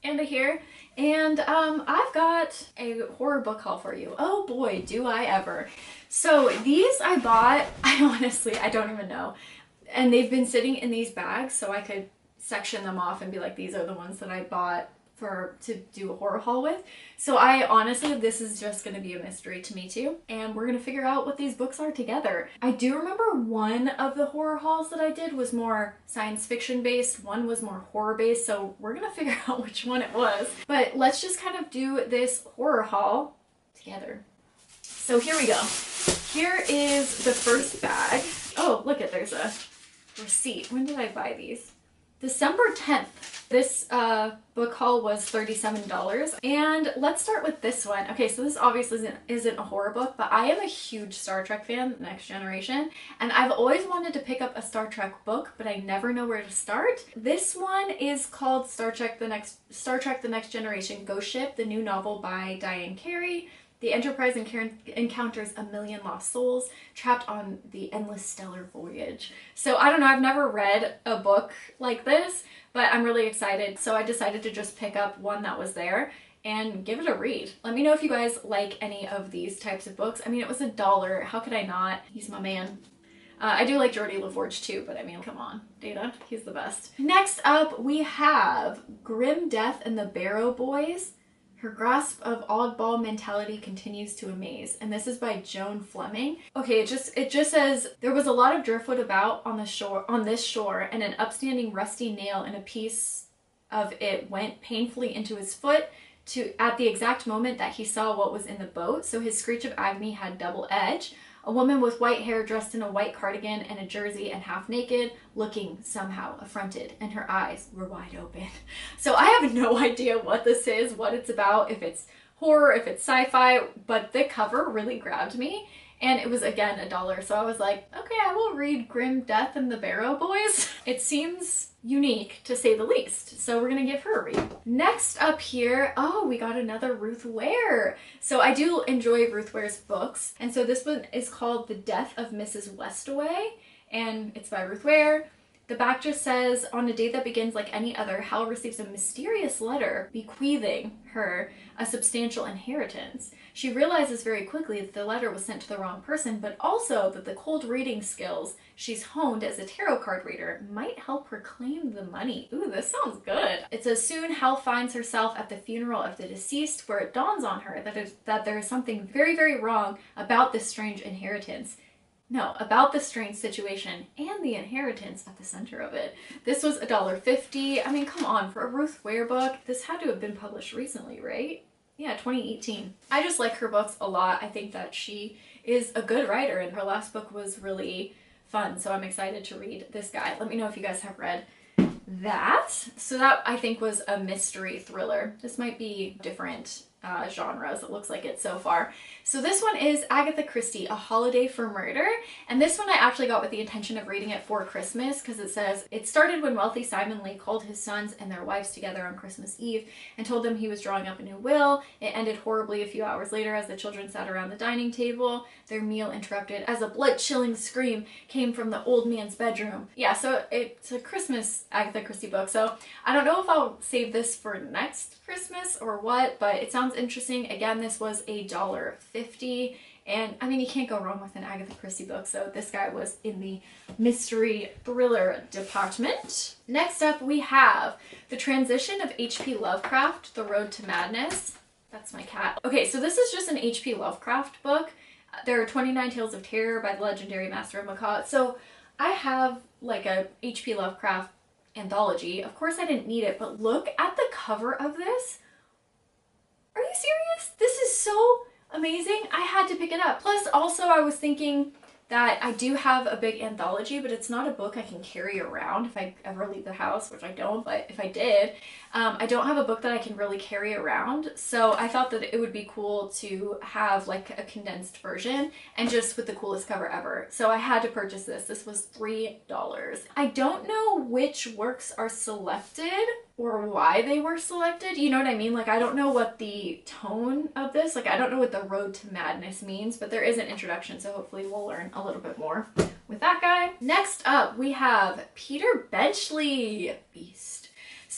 Amanda here, and I've got a horror book haul for you. Oh boy, do I ever. So these I bought, I don't even know. And they've been sitting in these bags so I could section them off and be like, these are the ones that I bought to do a horror haul with. So this is just going to be a mystery to me too, and we're going to figure out what these books are together. I do remember one of the horror hauls that I did was more science fiction based, one was more horror based, so we're going to figure out which one it was. But let's just kind of do this horror haul together. So here we go. Here is the first bag. Oh, look at, there's a receipt. When did I buy these? December 10th. This book haul was $37. And let's start with this one. Okay, so this obviously isn't a horror book, but I am a huge Star Trek fan, Next Generation, and I've always wanted to pick up a Star Trek book, but I never know where to start. This one is called Star Trek The Next Generation Ghost Ship, the new novel by Diane Carey. The Enterprise encounters a million lost souls trapped on the endless stellar voyage. So I don't know, I've never read a book like this, but I'm really excited. So I decided to just pick up one that was there and give it a read. Let me know if you guys like any of these types of books. I mean, it was $1. How could I not? He's my man. I do like Geordie LaForge too, but I mean, come on, Data, he's the best. Next up, we have Grim Death and the Barrow Boys. Her grasp of oddball mentality continues to amaze. And this is by Joan Fleming. Okay, it just says, there was a lot of driftwood about on this shore, and an upstanding rusty nail and a piece of it went painfully into his foot at the exact moment that he saw what was in the boat. So his screech of agony had double edge. A woman with white hair dressed in a white cardigan and a jersey and half naked, looking somehow affronted, and her eyes were wide open. So I have no idea what this is, what it's about, if it's horror, if it's sci-fi, but the cover really grabbed me. And it was, again, $1. So I was like, okay, I will read Grim Death and the Barrow Boys. It seems unique, to say the least. So we're going to give her a read. Next up here, oh, we got another Ruth Ware. So I do enjoy Ruth Ware's books. And so this one is called The Death of Mrs Westaway. And it's by Ruth Ware. The back just says, on a day that begins like any other, Hal receives a mysterious letter bequeathing her a substantial inheritance. She realizes very quickly that the letter was sent to the wrong person, but also that the cold reading skills she's honed as a tarot card reader might help her claim the money. Ooh, this sounds good. It says, soon Hal finds herself at the funeral of the deceased, where it dawns on her that there is something very, very wrong about this strange inheritance. No, about the strange situation and the inheritance at the center of it. This was $1.50. I mean, come on, for a Ruth Ware book, this had to have been published recently, right? Yeah, 2018. I just like her books a lot. I think that she is a good writer, and her last book was really fun, so I'm excited to read this guy. Let me know if you guys have read that. So that, I think, was a mystery thriller. This might be different genres, it looks like it so far. So this one is Agatha Christie, A Holiday for Murder, and this one I actually got with the intention of reading it for Christmas, because it says, it started when wealthy Simon Lee called his sons and their wives together on Christmas Eve and told them he was drawing up a new will. It ended horribly a few hours later as the children sat around the dining table, their meal interrupted as a blood-chilling scream came from the old man's bedroom. Yeah, so it's a Christmas Agatha Christie book, so I don't know if I'll save this for next Christmas or what, but it sounds interesting. Again, this was $1.50, and I mean, you can't go wrong with an Agatha Christie book, so this guy was in the mystery thriller department. Next up, we have The Transition of H.P. Lovecraft, The Road to Madness. That's my cat. Okay, so this is just an H.P. Lovecraft book. There are 29 Tales of Terror by the legendary Master of Macaw. So I have like a H.P. Lovecraft anthology. Of course I didn't need it, but look at the cover of this. Are you serious? This is so amazing. I had to pick it up. Plus, also, I was thinking that I do have a big anthology, but it's not a book I can carry around if I ever leave the house, which I don't, but if I did, I don't have a book that I can really carry around. So I thought that it would be cool to have like a condensed version and just with the coolest cover ever. So I had to purchase this. This was $3. I don't know which works are selected or why they were selected. You know what I mean? Like, I don't know what the tone of this, like, I don't know what the Road to Madness means, but there is an introduction, so hopefully we'll learn a little bit more with that guy. Next up, we have Peter Benchley, Beast.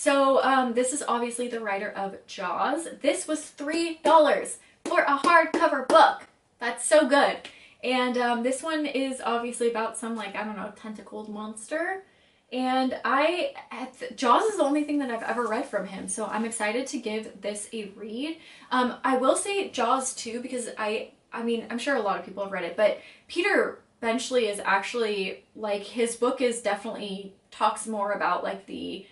So this is obviously the writer of Jaws. This was $3 for a hardcover book. That's so good. And this one is obviously about some, like, I don't know, tentacled monster. And Jaws is the only thing that I've ever read from him, so I'm excited to give this a read. I will say Jaws too, because I mean, I'm sure a lot of people have read it, but Peter Benchley is actually, like, his book is definitely talks more about, like, the,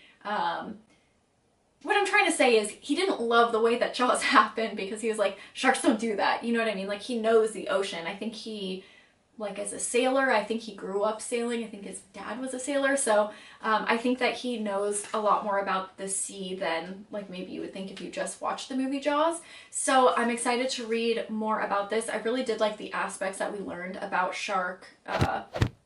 what I'm trying to say is he didn't love the way that Jaws happened, because he was like, sharks don't do that, you know what I mean? Like, he knows the ocean. I think he, like, as a sailor, I think he grew up sailing. I think his dad was a sailor. So I think that he knows a lot more about the sea than, like, maybe you would think if you just watched the movie Jaws. So I'm excited to read more about this. I really did like the aspects that we learned about shark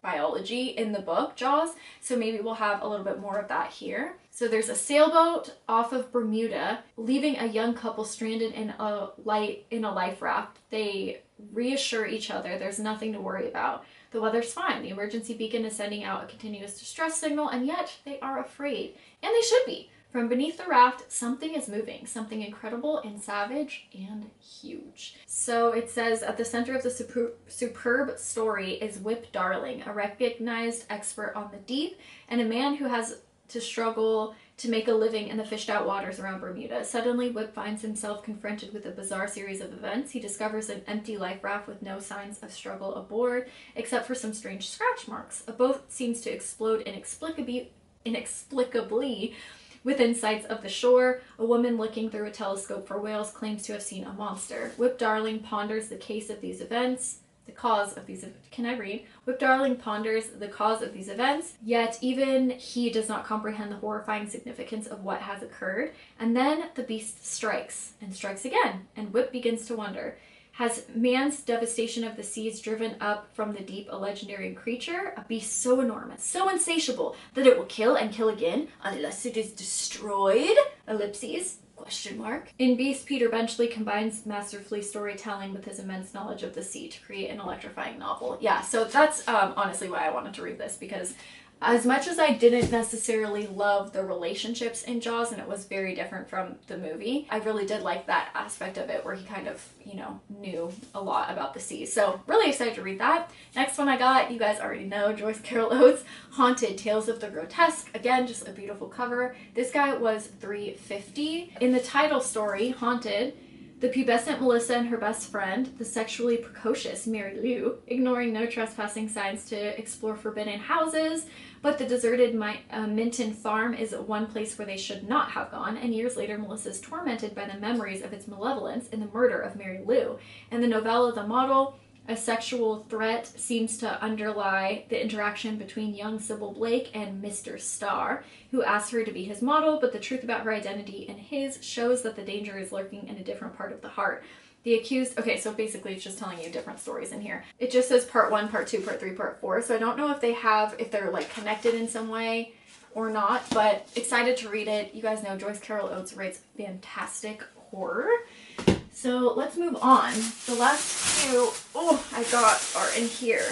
biology in the book Jaws. So maybe we'll have a little bit more of that here. So there's a sailboat off of Bermuda, leaving a young couple stranded in a life raft. They reassure each other there's nothing to worry about. The weather's fine. The emergency beacon is sending out a continuous distress signal, and yet they are afraid. And they should be. From beneath the raft, something is moving. Something incredible and savage and huge. So it says, at the center of the superb story is Whip Darling, a recognized expert on the deep, and a man who has to struggle to make a living in the fished out waters around Bermuda. Suddenly, Whip finds himself confronted with a bizarre series of events. He discovers an empty life raft with no signs of struggle aboard, except for some strange scratch marks. A boat seems to explode inexplicably within sights of the shore. A woman looking through a telescope for whales claims to have seen a monster. Whip Darling ponders the case of these events. Whip Darling ponders the cause of these events, yet even he does not comprehend the horrifying significance of what has occurred. And then the beast strikes, and strikes again, and Whip begins to wonder. Has man's devastation of the seas driven up from the deep a legendary creature? A beast so enormous, so insatiable, that it will kill and kill again unless it is destroyed? Ellipses. Question mark. In Beast, Peter Benchley combines masterfully storytelling with his immense knowledge of the sea to create an electrifying novel. Yeah, so that's honestly why I wanted to read this, because as much as I didn't necessarily love the relationships in Jaws, and it was very different from the movie, I really did like that aspect of it where he kind of, you know, knew a lot about the sea. So really excited to read that. Next one I got, you guys already know, Joyce Carol Oates, Haunted, Tales of the Grotesque. Again, just a beautiful cover. This guy was $3.50. In the title story, Haunted, the pubescent Melissa and her best friend, the sexually precocious Mary Lou, ignoring no trespassing signs to explore forbidden houses, but the deserted Minton farm is one place where they should not have gone, and years later Melissa is tormented by the memories of its malevolence in the murder of Mary Lou. In the novella The Model, a sexual threat seems to underlie the interaction between young Sybil Blake and Mr. Starr, who asks her to be his model, but the truth about her identity and his shows that the danger is lurking in a different part of the heart. The accused, okay, so basically it's just telling you different stories in here. It just says part 1, part 2, part 3, part 4, so I don't know if they're like connected in some way or not, but excited to read it. You guys know Joyce Carol Oates writes fantastic horror. So let's move on. The last two, I got are in here.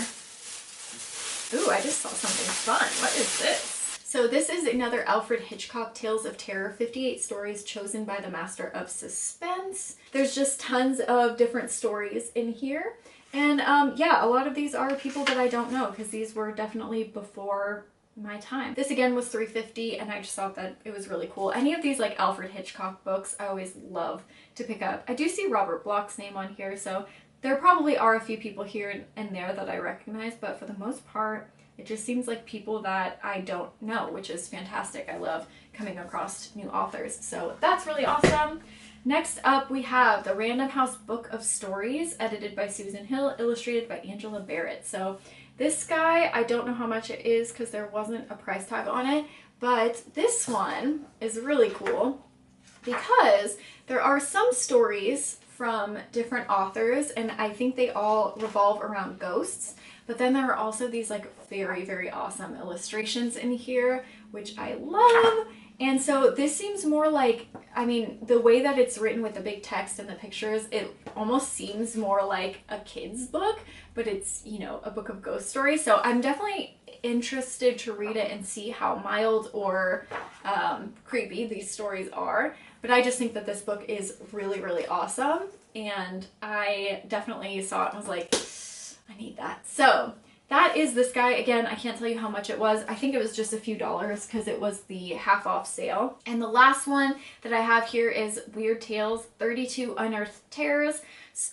Ooh, I just saw something fun. What is this? So this is another Alfred Hitchcock Tales of Terror, 58 stories chosen by the master of suspense. There's just tons of different stories in here. And yeah, a lot of these are people that I don't know, because these were definitely before my time. This again was $3.50, and I just thought that it was really cool. Any of these like Alfred Hitchcock books I always love to pick up. I do see Robert Bloch's name on here, so there probably are a few people here and there that I recognize, but for the most part it just seems like people that I don't know, which is fantastic. I love coming across new authors, so that's really awesome. Next up we have the Random House Book of Stories, edited by Susan Hill, illustrated by Angela Barrett. So this guy, I don't know how much it is because there wasn't a price tag on it, but this one is really cool because there are some stories from different authors, and I think they all revolve around ghosts. But then there are also these like very, very awesome illustrations in here, which I love. And so this seems more like, I mean, the way that it's written with the big text and the pictures, it almost seems more like a kid's book, but it's, you know, a book of ghost stories. So I'm definitely interested to read it and see how mild or creepy these stories are. But I just think that this book is really, really awesome. And I definitely saw it and was like, I need that. So that is this guy. Again, I can't tell you how much it was. I think it was just a few dollars because it was the half off sale. And the last one that I have here is Weird Tales, 32 Unearthed Terrors,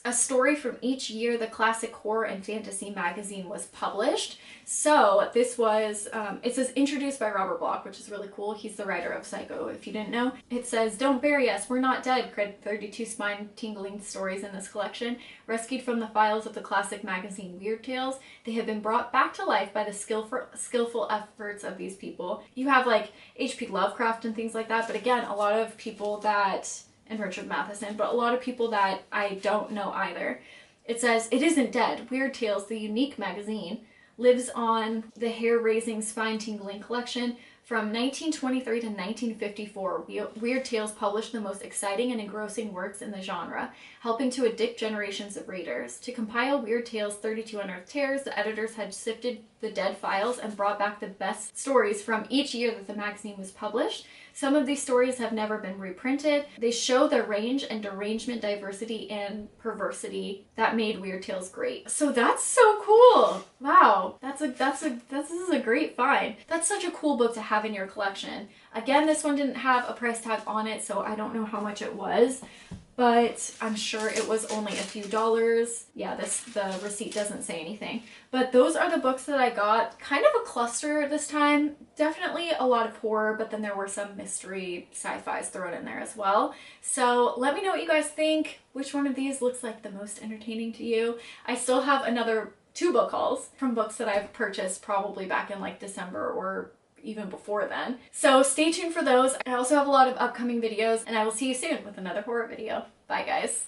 a story from each year the classic horror and fantasy magazine was published. So this was, it says introduced by Robert Bloch, which is really cool. He's the writer of Psycho, if you didn't know. It says, "Don't bury us, we're not dead," cried 32 spine-tingling stories in this collection. Rescued from the files of the classic magazine Weird Tales, they have been brought back to life by the skillful efforts of these people. You have like H.P. Lovecraft and things like that, but again, a lot of people that, and Richard Matheson, but a lot of people that I don't know either. It says, "It isn't dead. Weird Tales, the unique magazine, lives on. The hair-raising, spine-tingling collection from 1923 to 1954. Weird Tales published the most exciting and engrossing works in the genre, helping to addict generations of readers. To compile Weird Tales 32 Unearthed Terrors, the editors had sifted the dead files and brought back the best stories from each year that the magazine was published. Some of these stories have never been reprinted. They show the range and derangement, diversity, and perversity that made Weird Tales great." So that's so cool. Wow. This is a great find. That's such a cool book to have in your collection. Again, this one didn't have a price tag on it, so I don't know how much it was, but I'm sure it was only a few dollars. Yeah, the receipt doesn't say anything. But those are the books that I got. Kind of a cluster this time. Definitely a lot of horror, but then there were some mystery sci-fis thrown in there as well. So let me know what you guys think. Which one of these looks like the most entertaining to you? I still have another 2 book hauls from books that I've purchased probably back in like December or even before then. So stay tuned for those. I also have a lot of upcoming videos, and I will see you soon with another horror video. Bye guys.